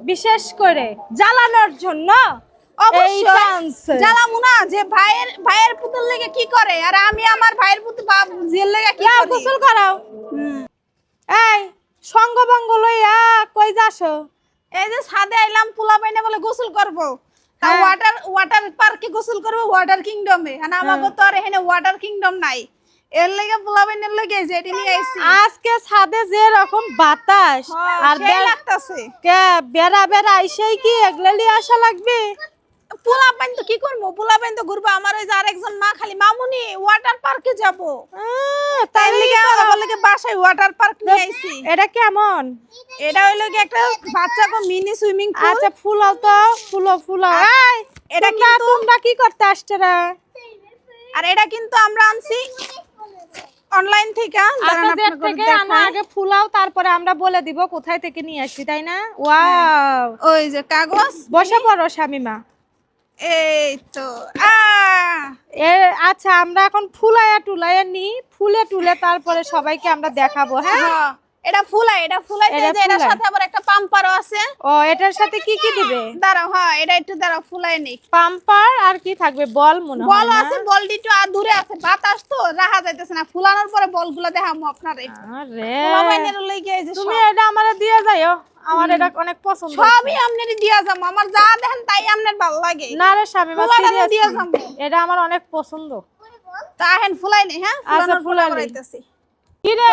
বিশেষ করে জ্বালানোর জন্য। অবশ্যই জ্বালামু না যে ভাইয়ের পুতুল লেগে কি করে, আর আমি আমার ভাইয়ের পুতুল জিয়ার লেগে কি করি। গোসল করাও। এই সঙ্গভঙ্গ লইয়া কই যাসো? এই যে ছাদে আইলাম, পোলা পাইনা বলে গোসল করব। তা ওয়াটার পার্কে গোসল করব, ওয়াটার কিংডমে। আর আমাগো তো আর এখানে ওয়াটার কিংডম নাই, এর লেগে পোলা পাইনের লেগে যেটি নিয়ে আইছি। আজকে ছাদে যে রকম বাতাস আর সেই লাগতাছে। কে বেড়া বেড়া আইসাই কি এগলা লিয়ে আসা লাগবে? পোলা পাইন তো কি করবো, পোলা পাইন তো ঘুরবো। আমার ওই যে আরেকজন মা খালি মামুনি ওয়াটার পার্কে যাব, তাই লেগে আমার লেগে বাসায় ওয়াটার পার্ক নিয়ে আইছি। এটা কেমন? এটা হইলো কি একটা বাচ্চাকে মিনি সুইমিং পুল। আচ্ছা ফুলাও তো, ফুলাও। এই এটা কিন্তু তোমরা কি করতে আসছেরা? আর এটা কিন্তু আমরা আনছি অনলাইন থেকে। আচ্ছা জেট থেকে আনা, আগে ফুলাও তারপরে আমরা বলে দিব কোথায় থেকে নিয়ে আসছি, তাই না? ওয়াও, ওই যে কাগজ। বসে পড়ো শামিমা। এই তো আচ্ছা আমরা এখন ফুলায়া টুলায়া নি, ফুলে টুলে তারপরে সবাইকে আমরা দেখাবো। হ্যাঁ এটা ফুলাইতে যে এটার সাথে আবার একটা পাম্পারও আছে। ও এটার সাথে কি কি দিবে? দাঁড়াও, এটা একটু দাঁড়াও, ফুলাই নেই। পাম্পার আর কি থাকবে? বল মনে হয়। বল আছে, বলটি একটু দূরে আছে, বাতাস তো রাখা যাইতেছে না। ফুলানোর পরে বলগুলো দেখামু আপনারে। আরে পোলাপাইনের লইগে এই যে তুমি এটা আমারে দিয়ে যাইও, আমার এটা অনেক পছন্দ। সবই আপনারে দিয়া যাবো, আমার যা দেখেন তাই আপনার ভালো লাগে। না রে শামিমা, সিরিয়াসলি দিয়া যাবো, এটা আমার অনেক পছন্দ। তাহেন ফুলাই নেই। হ্যাঁ আচ্ছা ফুলাই করাইতেছি। কি রে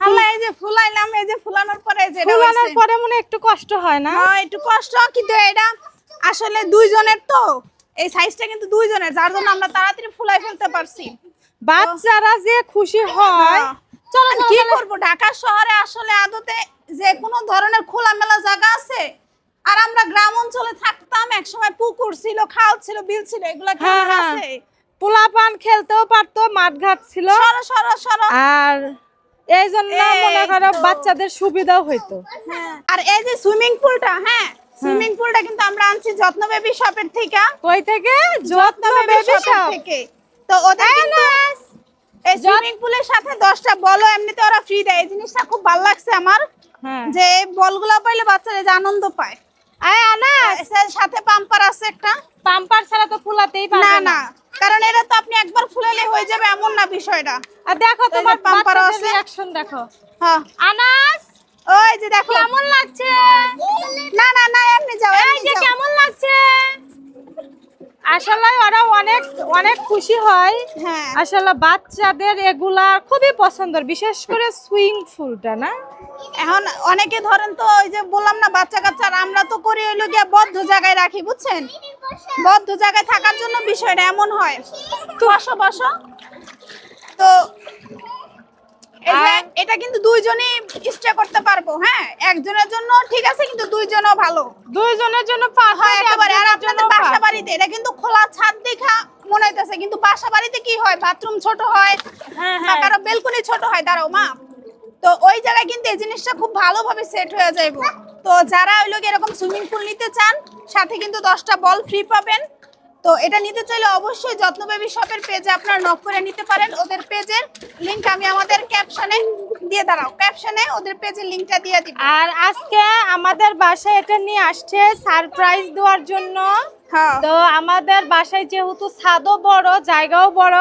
আল্লাহ, এই যে ফুলাইলাম, এই যে ফুলানোর পরে যে এটা ফুলানোর পরে মনে একটু কষ্ট হয় না? হ্যাঁ একটু কষ্ট, কিন্তু এটা আসলে দুইজনের তো, এই সাইজটা কিন্তু দুইজনের, যার জন্য আমরা তাড়াতাড়ি ফুলাই ফেলতে পারছি। বাচ্চারা যে খুশি হয়। চলো কি করব, ঢাকা শহরে আসলে আদতে যে কোনো ধরনের খোলামেলা জায়গা আছে, আর আমরা গ্রাম অঞ্চলে থাকতাম, একসময় পুকুর ছিল, খাল ছিল, বিল ছিল, এগুলা কি আছে? পোলাপান খেলতেও পারতো, মাঠঘাট ছিল। সরো আর এই জন্য মনে করো বাচ্চাদের সুবিধাও হইতো। আর এই যে সুইমিং পুলটা, সুইমিং পুলটা কিন্তু আমরা আনছি যত্ন বেবি শপের থেকে। কই থেকে? যত্ন বেবি শপ থেকে। তো ওদের কিন্তু এই সুইমিং পুলের সাথে 10টা বলও এমনিতে ওরা ফ্রি দেয়। এই জিনিসটা খুব ভালো লাগছে আমার, যে বলগুলো পাইলে বাচ্চারা যে আনন্দ পায়। এর সাথে পাম্পার আছে একটা। পাম্পার ছাড়া তো ফুলাতেই পারবে না, কারণ এটা তো আপনি একবার ফুলালে হয়ে যাবে এমন না বিষয়টা। আর দেখো তোমার পাম্পার আছে, রিঅ্যাকশন দেখো। হ্যাঁ আনাস, ওই যে দেখো কেমন লাগছে? না এমনি যাও, এই যে কেমন লাগছে? আসলে ওরা অনেক অনেক খুশি হয়। আসলে বাচ্চাদের এগুলা খুবই পছন্দের, বিশেষ করে সুইমিং পুলটা না। এখন অনেকে ধরেন তো ওই যে বললাম না বাচ্চা কাচ্চারা, আমরা তো করি হইলো গিয়া বদ্ধ জায়গায় রাখি, বুঝছেন? বদ্ধ জায়গায় থাকার জন্য বিষয়টা এমন হয়। তো বসো। তো এটা কিন্তু দুইজনই স্টে করতে পারবো। হ্যাঁ একজনের জন্য ঠিক আছে, কিন্তু দুইজনও ভালো, দুইজনের জন্য একেবারে। আর আপনাদের বাসা বাড়িতে এটা কিন্তু খোলা ছাদ দেখা মনে হইতেছে, কিন্তু বাসা বাড়িতে কি হয়, বাথরুম ছোট হয়, কারো বেলকনি ছোট হয়। দাঁড়াও মা, তো ওই জায়গায় কিন্তু এই জিনিসটা খুব ভালোভাবে সেট হয়ে যাইব। তো যারা ওই লোক এরকম সুইমিং পুল নিতে চান, সাথে কিন্তু 10টা বল ফ্রি পাবেন। তো এটা নিতে চাইলে অবশ্যই যত্ন বেবি শপের পেজে আপনারা নক করে নিতে পারেন। ওদের পেজের লিংক আমি আমাদের ক্যাপশনে দিয়ে, ক্যাপশনে ওদের পেজের লিংকটা দিয়ে দিব। আর আজকে আমাদের বাসায় এটা নিয়ে আসছে সারপ্রাইজ দেওয়ার জন্য। তো আমাদের বাসায় যেহেতু ছাদও বড়, জায়গাও বড়,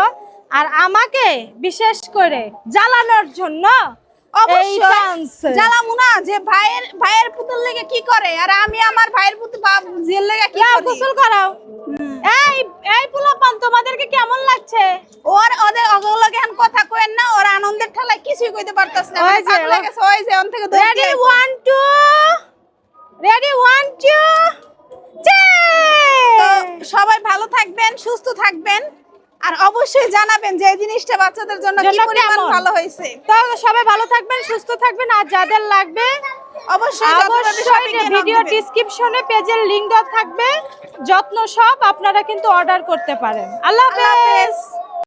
আর আমাকে বিশেষ করে জ্বালানোর জন্য। অবশ্যই জ্বালামু না যে ভাইয়ের পুতুল লেগে কি করে, আর আমি আমার ভাইয়ের পুতুল জিয়ার লেগে কি করি। গোসল করাও। এই পোলাপান তোমাদেরকে কেমন লাগছে? ওদের ওগুলোকে এখন কথা কইেন না, ওরা আনন্দের ঠেলায় কিছুই কইতে পারতাছে না। ওই যে অন থেকে রেডি 1 2 তো সবাই ভালো থাকবেন, সুস্থ থাকবেন, আর অবশ্যই জানাবেন যে এই জিনিসটা বাচ্চাদের জন্য কি পরিমাণ ভালো হয়েছে। তো সবাই ভালো থাকবেন, সুস্থ থাকবেন, আর যাদের লাগবে অবশ্যই ভিডিও ডেসক্রিপশনে পেজের লিংক দেওয়া থাকবে। যত্ন সব আপনারা কিন্তু অর্ডার করতে পারেন। আল্লাহ হাফেজ।